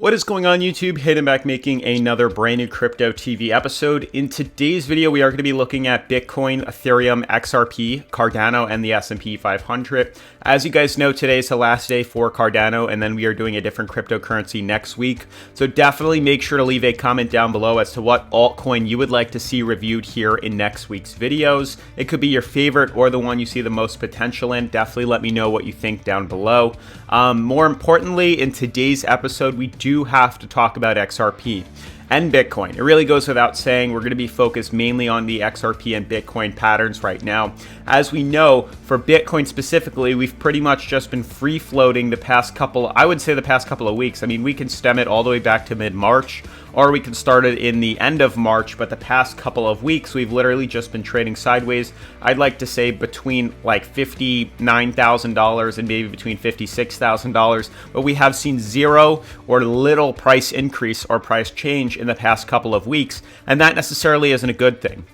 What is going on YouTube? Hayden back making another brand new Crypto TV episode. In today's video, we are going to be looking at Bitcoin, Ethereum, XRP, Cardano, and the S&P 500. As you guys know, today is the last day for Cardano, and then we are doing a different cryptocurrency next week. So definitely make sure to leave a comment down below as to what altcoin you would like to see reviewed here in next week's videos. It could be your favorite or the one you see the most potential in. Definitely let me know what you think down below. More importantly, in today's episode, we do have to talk about XRP and Bitcoin. It really goes without saying we're going to be focused mainly on the XRP and Bitcoin patterns right now. As we know, for Bitcoin specifically, we've pretty much just been free floating the past couple of weeks. I mean, we can stem it all the way back to mid-March, or we can start it in the end of March, but the past couple of weeks, we've literally just been trading sideways. I'd like to say between like $59,000 and maybe between $56,000, but we have seen zero or little price increase or price change in the past couple of weeks, and that necessarily isn't a good thing.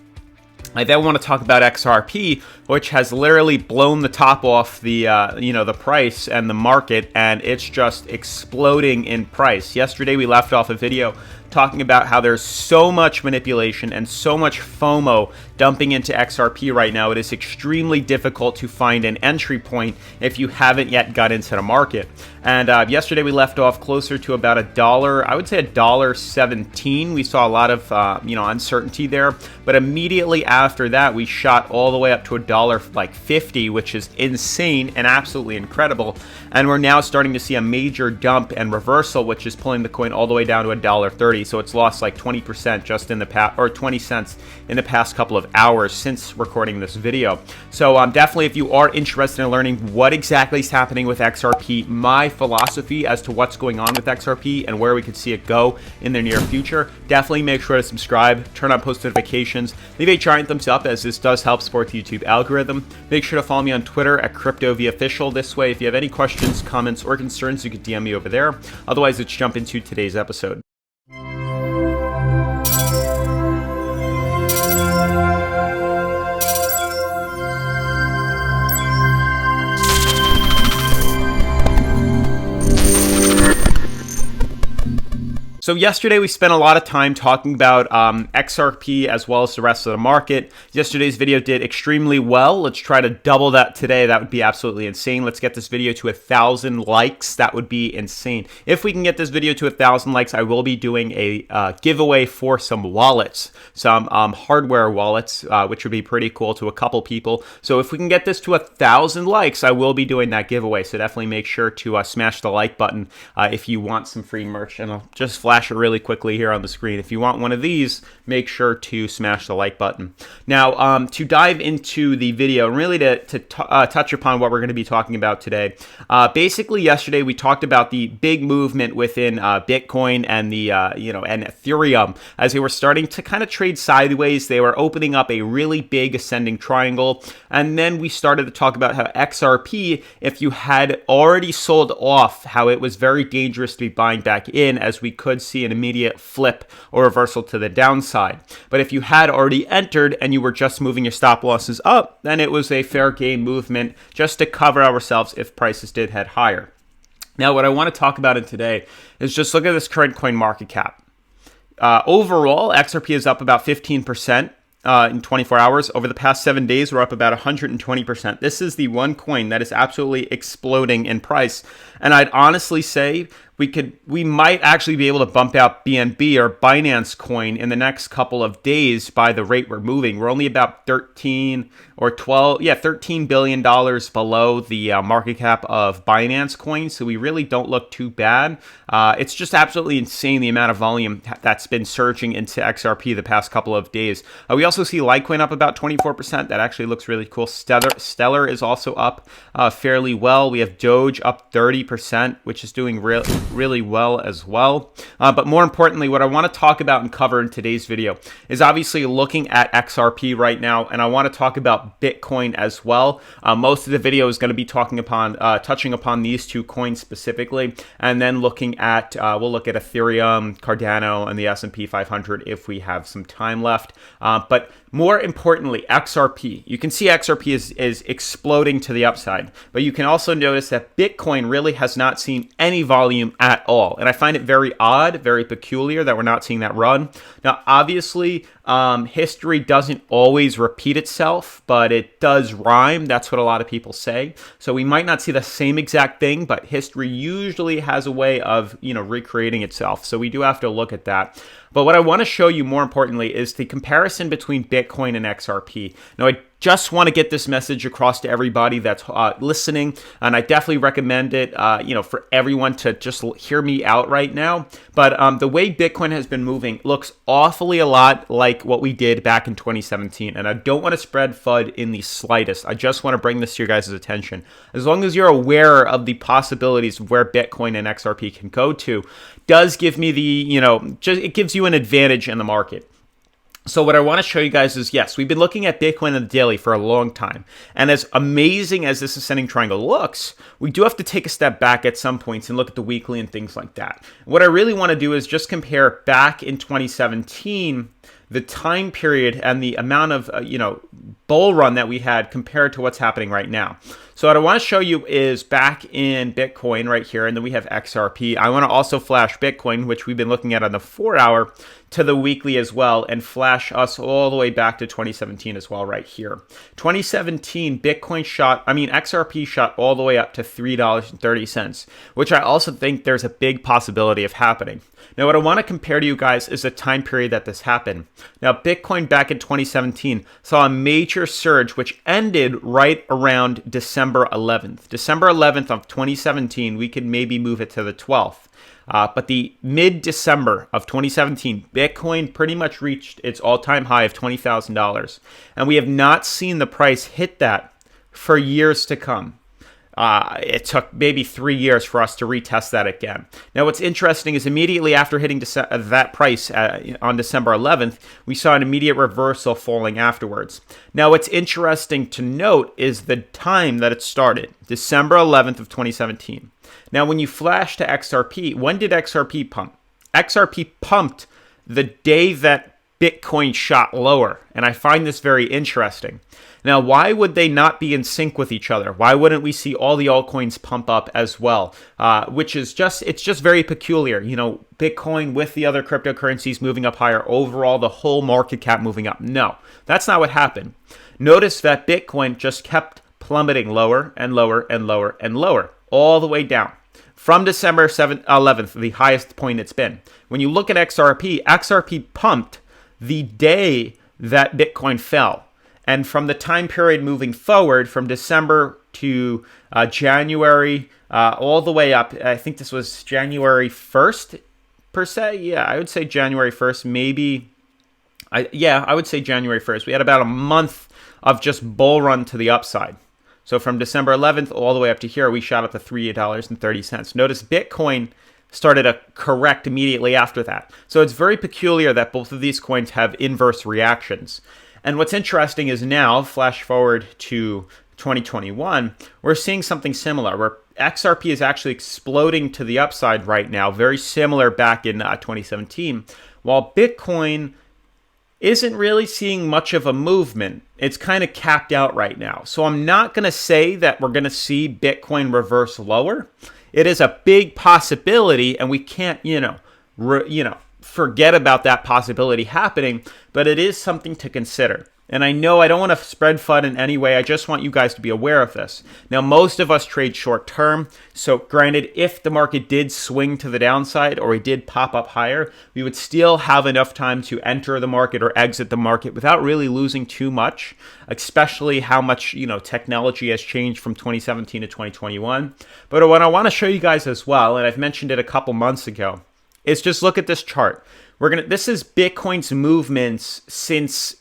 I then want to talk about XRP, which has literally blown the top off the the price and the market, and it's just exploding in price. Yesterday we left off a video talking about how there's so much manipulation and so much FOMO dumping into XRP right now. It is extremely difficult to find an entry point if you haven't yet got into the market. And yesterday we left off closer to about $1, I would say $1.17. We saw a lot of uncertainty there, but immediately after that we shot all the way up to $1.50, which is insane and absolutely incredible. And we're now starting to see a major dump and reversal, which is pulling the coin all the way down to $1.30. So it's lost like 20% just in the past, or 20 cents in the past couple of hours since recording this video. So definitely, if you are interested in learning what exactly is happening with XRP, my philosophy as to what's going on with XRP and where we could see it go in the near future, definitely make sure to subscribe, turn on post notifications, leave a giant thumbs up as this does help support the YouTube algorithm. Make sure to follow me on Twitter at CryptoVOfficial. This way, if you have any questions, comments, or concerns, you can DM me over there. Otherwise, let's jump into today's episode. So yesterday we spent a lot of time talking about XRP as well as the rest of the market. Yesterday's video did extremely well. Let's try to double that today. That would be absolutely insane. Let's get this video to 1,000 likes. That would be insane. If we can get this video to 1,000 likes, I will be doing a giveaway for some wallets, some hardware wallets, which would be pretty cool to a couple people. So if we can get this to 1,000 likes, I will be doing that giveaway. So definitely make sure to smash the like button if you want some free merch, and I'll just flash it really quickly here on the screen. If you want one of these, make sure to smash the like button. Now, to dive into the video and really to touch upon what we're going to be talking about today. Basically, yesterday we talked about the big movement within Bitcoin and the and Ethereum as they were starting to kind of trade sideways. They were opening up a really big ascending triangle, and then we started to talk about how XRP, if you had already sold off, how it was very dangerous to be buying back in, as we could see an immediate flip or reversal to the downside. But if you had already entered and you were just moving your stop losses up, then it was a fair game movement just to cover ourselves if prices did head higher. Now, what I want to talk about in today is just look at this current coin market cap. Overall, XRP is up about 15%. In 24 hours. Over the past 7 days, we're up about 120%. This is the one coin that is absolutely exploding in price. And I'd honestly say we might actually be able to bump out BNB or Binance coin in the next couple of days by the rate we're moving. We're only about $13 billion below the market cap of Binance coin, so we really don't look too bad. It's just absolutely insane the amount of volume that's been surging into XRP the past couple of days. We also see Litecoin up about 24%. That actually looks really cool. Stellar is also up fairly well. We have Doge up 30%, which is doing really well as well. But more importantly, what I want to talk about and cover in today's video is obviously looking at XRP right now, and I want to talk about Bitcoin as well. Most of the video is going to be touching upon these two coins specifically, and then looking at we'll look at Ethereum, Cardano, and the S&P 500 if we have some time left. But more importantly, XRP. You can see XRP is exploding to the upside, but you can also notice that Bitcoin really has not seen any volume at all. And I find it very odd, very peculiar that we're not seeing that run. Now, obviously, history doesn't always repeat itself, but it does rhyme. That's what a lot of people say. So we might not see the same exact thing, but history usually has a way of, recreating itself. So we do have to look at that. But what I want to show you more importantly is the comparison between Bitcoin and XRP. Now, I just want to get this message across to everybody that's listening, and I definitely recommend it, for everyone to just hear me out right now. But the way Bitcoin has been moving looks awfully a lot like what we did back in 2017, and I don't want to spread FUD in the slightest. I just want to bring this to your guys' attention. As long as you're aware of the possibilities of where Bitcoin and XRP can go to, does give me the, it gives you an advantage in the market. So what I want to show you guys is, yes, we've been looking at Bitcoin on the daily for a long time. And as amazing as this ascending triangle looks, we do have to take a step back at some points and look at the weekly and things like that. What I really want to do is just compare back in 2017, the time period and the amount of, bull run that we had compared to what's happening right now. So what I want to show you is back in Bitcoin right here, and then we have XRP. I want to also flash Bitcoin, which we've been looking at on the 4-hour, to the weekly as well, and flash us all the way back to 2017 as well right here. 2017, XRP shot all the way up to $3.30, which I also think there's a big possibility of happening. Now, what I want to compare to you guys is the time period that this happened. Now, Bitcoin back in 2017 saw a major surge, which ended right around December 11th. December 11th of 2017, we could maybe move it to the 12th. But the mid-December of 2017, Bitcoin pretty much reached its all-time high of $20,000. And we have not seen the price hit that for years to come. It took maybe 3 years for us to retest that again. Now, what's interesting is immediately after hitting that price on December 11th, we saw an immediate reversal falling afterwards. Now, what's interesting to note is the time that it started, December 11th of 2017. Now, when you flash to XRP, when did XRP pump? XRP pumped the day that Bitcoin shot lower, and I find this very interesting. Now, why would they not be in sync with each other? Why wouldn't we see all the altcoins pump up as well? It's just very peculiar. Bitcoin with the other cryptocurrencies moving up higher, overall the whole market cap moving up. No, that's not what happened. Notice that Bitcoin just kept plummeting lower and lower and lower and lower, all the way down. From December 11th, the highest point it's been. When you look at XRP pumped the day that Bitcoin fell. And from the time period moving forward, from December to January, all the way up, I think this was January 1st, per se. Yeah, I would say January 1st, maybe. I would say January 1st. We had about a month of just bull run to the upside. So from December 11th all the way up to here, we shot up to $3.30. Notice Bitcoin started to correct immediately after that. So it's very peculiar that both of these coins have inverse reactions. And what's interesting is now, flash forward to 2021, we're seeing something similar, where XRP is actually exploding to the upside right now, very similar back in 2017, while Bitcoin isn't really seeing much of a movement. It's kind of capped out right now. So I'm not going to say that we're going to see Bitcoin reverse lower. It is a big possibility, and we can't, forget about that possibility happening, but it is something to consider. And I know I don't want to spread FUD in any way. I just want you guys to be aware of this. Now, most of us trade short term. So granted, if the market did swing to the downside or it did pop up higher, we would still have enough time to enter the market or exit the market without really losing too much, especially how much, technology has changed from 2017 to 2021. But what I want to show you guys as well, and I've mentioned it a couple months ago, is just look at this chart. This is Bitcoin's movements since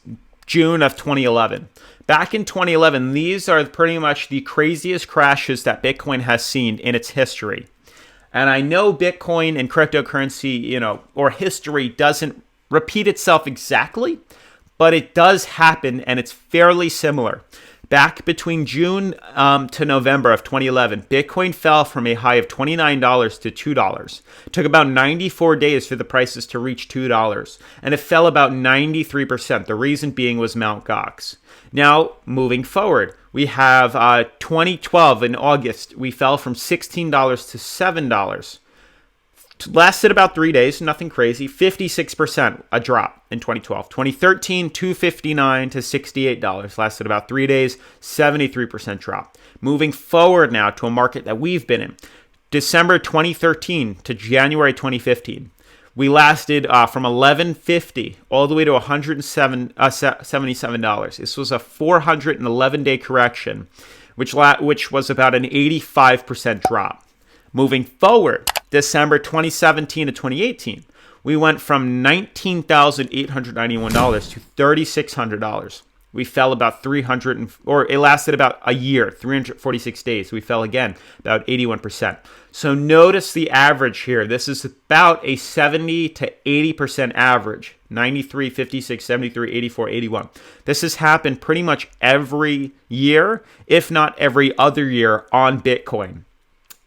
June of 2011. Back in 2011, these are pretty much the craziest crashes that Bitcoin has seen in its history. And I know Bitcoin and cryptocurrency, or history doesn't repeat itself exactly, but it does happen, and it's fairly similar. Back between June to November of 2011, Bitcoin fell from a high of $29 to $2. It took about 94 days for the prices to reach $2, and it fell about 93%. The reason being was Mt. Gox. Now, moving forward, we have 2012 in August. We fell from $16 to $7. Lasted about 3 days, nothing crazy. 56% a drop in 2012. 2013, $259 to $68. Lasted about 3 days, 73% drop. Moving forward now to a market that we've been in. December 2013 to January 2015. We lasted from $11.50 all the way to $177. This was a 411-day correction, which was about an 85% drop. Moving forward, December 2017 to 2018, we went from $19,891 to $3,600. We fell about it lasted about a year, 346 days. We fell again about 81%. So notice the average here. This is about a 70 to 80% average. 93, 56, 73, 84, 81. This has happened pretty much every year, if not every other year on Bitcoin.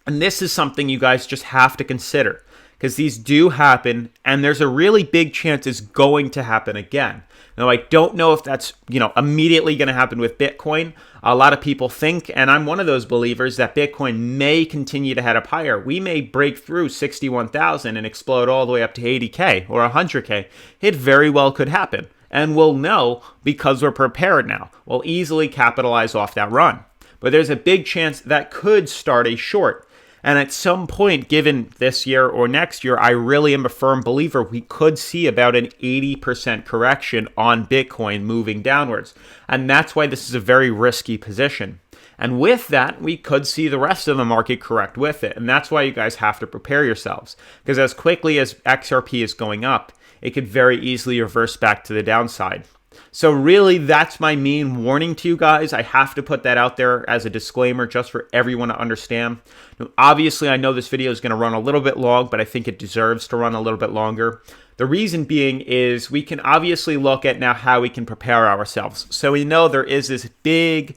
And this is something you guys just have to consider, because these do happen, and there's a really big chance it's going to happen again. Now, I don't know if that's, immediately going to happen with Bitcoin. A lot of people think, and I'm one of those believers, that Bitcoin may continue to head up higher. We may break through 61,000 and explode all the way up to 80K or 100K. It very well could happen. And we'll know because we're prepared now. We'll easily capitalize off that run. But there's a big chance that could start a short. And at some point, given this year or next year, I really am a firm believer we could see about an 80% correction on Bitcoin moving downwards. And that's why this is a very risky position. And with that, we could see the rest of the market correct with it. And that's why you guys have to prepare yourselves. Because as quickly as XRP is going up, it could very easily reverse back to the downside. So really, that's my main warning to you guys. I have to put that out there as a disclaimer just for everyone to understand. Now, obviously, I know this video is going to run a little bit long, but I think it deserves to run a little bit longer. The reason being is we can obviously look at now how we can prepare ourselves. So we know there is this big,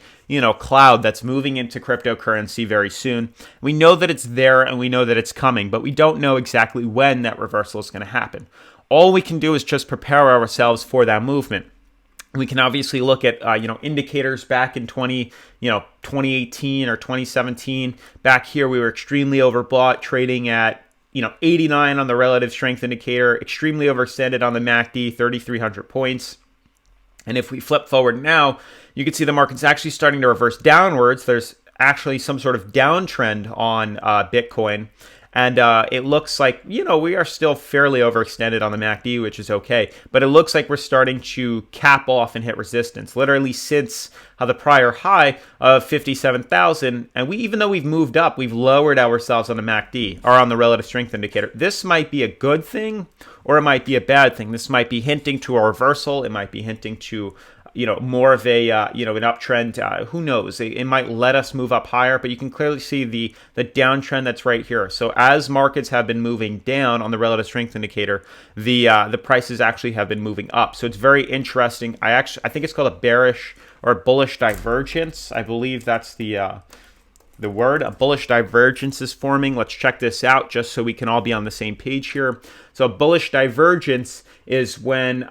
cloud that's moving into cryptocurrency very soon. We know that it's there and we know that it's coming, but we don't know exactly when that reversal is going to happen. All we can do is just prepare ourselves for that movement. We can obviously look at indicators back in 2018 or 2017. Back here, we were extremely overbought, trading at 89 on the relative strength indicator, extremely overextended on the MACD, 3,300 points. And if we flip forward now, you can see the market's actually starting to reverse downwards. There's actually some sort of downtrend on Bitcoin. And it looks like, we are still fairly overextended on the MACD, which is okay. But it looks like we're starting to cap off and hit resistance, literally since the prior high of 57,000. And even though we've moved up, we've lowered ourselves on the MACD, or on the relative strength indicator. This might be a good thing, or it might be a bad thing. This might be hinting to a reversal. It might be hinting to more of a, an uptrend. Who knows? It might let us move up higher, but you can clearly see the downtrend that's right here. So as markets have been moving down on the relative strength indicator, the prices actually have been moving up. So it's very interesting. I think it's called a bearish or a bullish divergence. I believe that's the word. A bullish divergence is forming. Let's check this out just so we can all be on the same page here. So a bullish divergence is when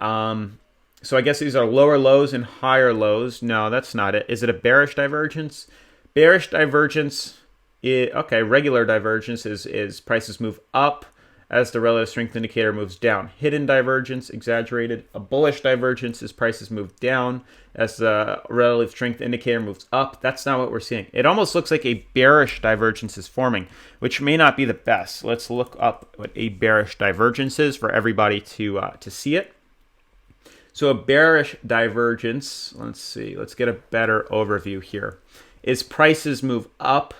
so I guess these are lower lows and higher lows. No, that's not it. Is it a bearish divergence? Bearish divergence, regular divergence is prices move up as the relative strength indicator moves down. Hidden divergence, exaggerated. A bullish divergence is prices move down as the relative strength indicator moves up. That's not what we're seeing. It almost looks like a bearish divergence is forming, which may not be the best. Let's look up what a bearish divergence is for everybody to see it. So a bearish divergence, let's get a better overview here, is prices move up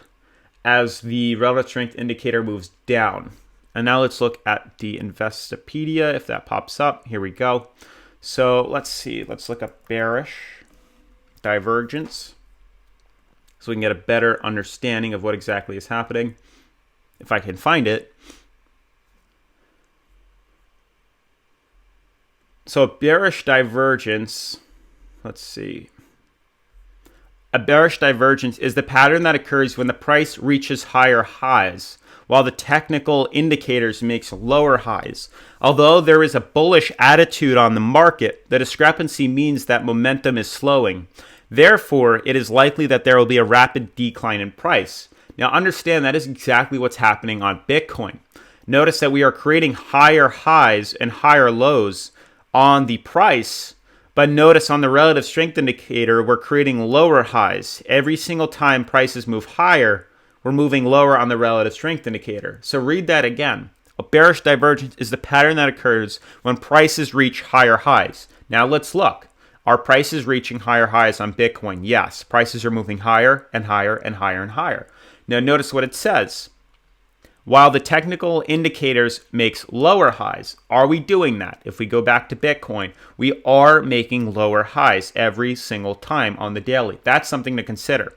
as the relative strength indicator moves down. And now let's look at the Investopedia, if that pops up. Here we go. So let's look up bearish divergence so we can get a better understanding of what exactly is happening, if I can find it. So a bearish divergence, a bearish divergence is the pattern that occurs when the price reaches higher highs, while the technical indicators makes lower highs. Although there is a bullish attitude on the market, the discrepancy means that momentum is slowing. Therefore, it is likely that there will be a rapid decline in price. Now understand that is exactly what's happening on Bitcoin. Notice that we are creating higher highs and higher lows on the price, but notice on the relative strength indicator, we're creating lower highs. Every single time prices move higher, we're moving lower on the relative strength indicator. So read that again. A bearish divergence is the pattern that occurs when prices reach higher highs. Now let's look. Are prices reaching higher highs on Bitcoin? Yes. Prices are moving higher and higher and higher and higher. Now notice what it says. While the technical indicators makes lower highs, are we doing that? If we go back to Bitcoin, we are making lower highs every single time on the daily. That's something to consider.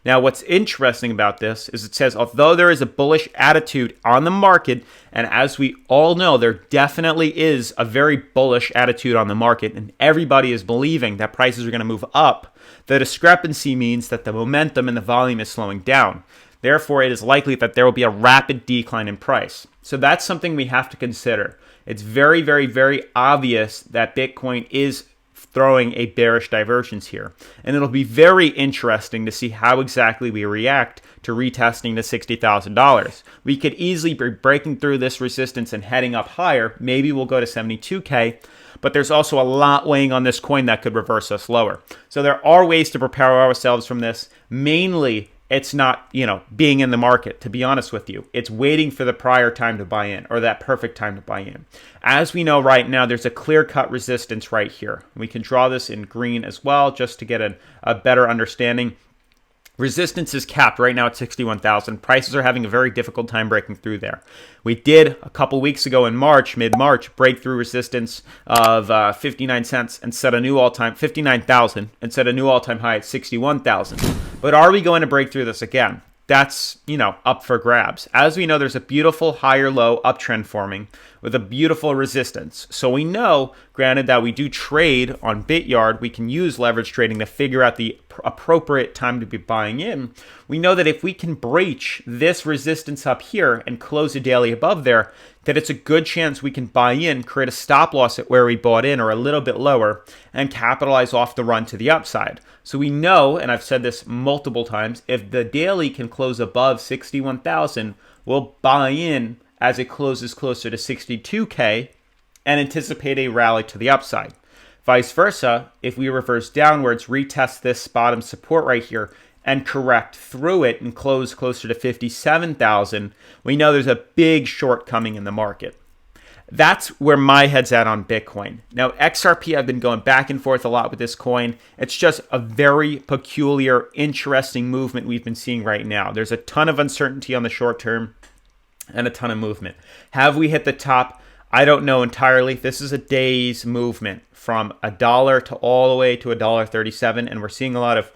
Now, what's interesting about this is it says, although there is a bullish attitude on the market, and as we all know, there definitely is a very bullish attitude on the market, and everybody is believing that prices are going to move up, the discrepancy means that the momentum and the volume is slowing down. Therefore, it is likely that there will be a rapid decline in price. So that's something we have to consider. It's very, very, very obvious that Bitcoin is throwing a bearish divergence here. And it'll be very interesting to see how exactly we react to retesting the $60,000. We could easily be breaking through this resistance and heading up higher. Maybe we'll go to 72K. But there's also a lot weighing on this coin that could reverse us lower. So there are ways to prepare ourselves from this. Mainly, it's not, being in the market, to be honest with you. It's waiting for the prior time to buy in, or that perfect time to buy in. As we know right now, there's a clear-cut resistance right here. We can draw this in green as well, just to get a better understanding. Resistance is capped right now at 61,000. Prices are having a very difficult time breaking through there. We did a couple weeks ago in March, mid-March, break through resistance of 59 cents and set a new all-time 59,000 and set a new all-time high at 61,000. But are we going to break through this again? That's, up for grabs. As we know, there's a beautiful higher low uptrend forming with a beautiful resistance. So we know, granted that we do trade on BitYard, we can use leverage trading to figure out the appropriate time to be buying in. We know that if we can breach this resistance up here and close a daily above there, that it's a good chance we can buy in, create a stop loss at where we bought in or a little bit lower, and capitalize off the run to the upside. So we know, and I've said this multiple times, if the daily can close above 61,000, we'll buy in as it closes closer to 62K and anticipate a rally to the upside. Vice versa, if we reverse downwards, retest this bottom support right here, and correct through it and close closer to 57,000, we know there's a big shortcoming in the market. That's where my head's at on Bitcoin. Now, XRP, I've been going back and forth a lot with this coin. It's just a very peculiar, interesting movement we've been seeing right now. There's a ton of uncertainty on the short term and a ton of movement. Have we hit the top? I don't know entirely. This is a day's movement from $1 to all the way to $1.37, and we're seeing a lot of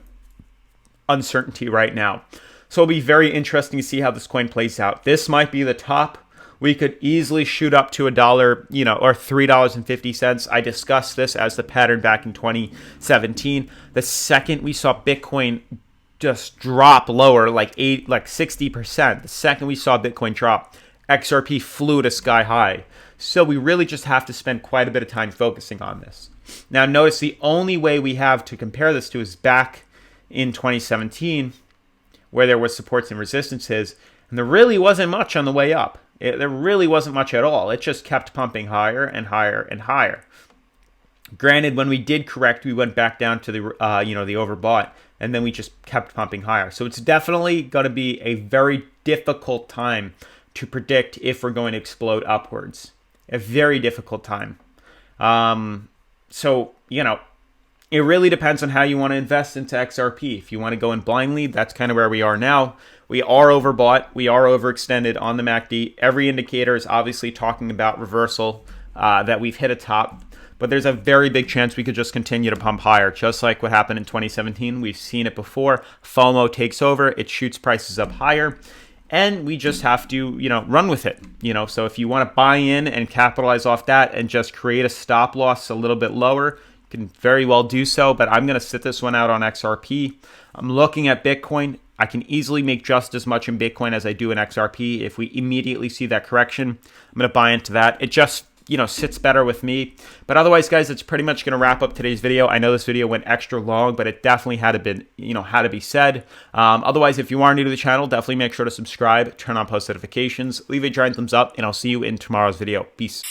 uncertainty right now. So it'll be very interesting to see how this coin plays out. This might be the top. We could easily shoot up to $1, or $3.50. I discussed this as the pattern back in 2017. The second we saw Bitcoin just drop lower, like 60%, the second we saw Bitcoin drop, XRP flew to sky high. So we really just have to spend quite a bit of time focusing on this. Now notice the only way we have to compare this to is back in 2017, where there was supports and resistances, and there really wasn't much on the way up. There really wasn't much at all. It just kept pumping higher and higher and higher. Granted, when we did correct, we went back down to the the overbought, and then we just kept pumping higher. So it's definitely going to be a very difficult time to predict if we're going to explode upwards. A very difficult time. So it really depends on how you want to invest into XRP. If you want to go in blindly, that's kind of where we are now. We are overbought. We are overextended on the MACD. Every indicator is obviously talking about reversal, that we've hit a top. But there's a very big chance we could just continue to pump higher, just like what happened in 2017. We've seen it before. FOMO takes over. It shoots prices up higher. And we just have to, run with it. So if you want to buy in and capitalize off that and just create a stop loss a little bit lower, you can very well do so. But I'm going to sit this one out on XRP. I'm looking at Bitcoin. I can easily make just as much in Bitcoin as I do in XRP. If we immediately see that correction, I'm going to buy into that. It just sits better with me. But otherwise, guys, it's pretty much going to wrap up today's video. I know this video went extra long, but it definitely had to be said. Otherwise, if you are new to the channel, definitely make sure to subscribe, turn on post notifications, leave a giant thumbs up, and I'll see you in tomorrow's video. Peace.